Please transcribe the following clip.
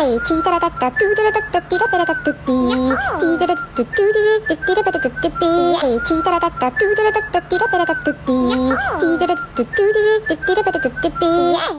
Hey, cita rata tatu tira tatu tira tira tatu ti. Tira tatu tira tira tira tatu ti. Hey, cita rata tatu tira tatu tira tira tatu ti. Tira tatu tira tira tira tatu ti.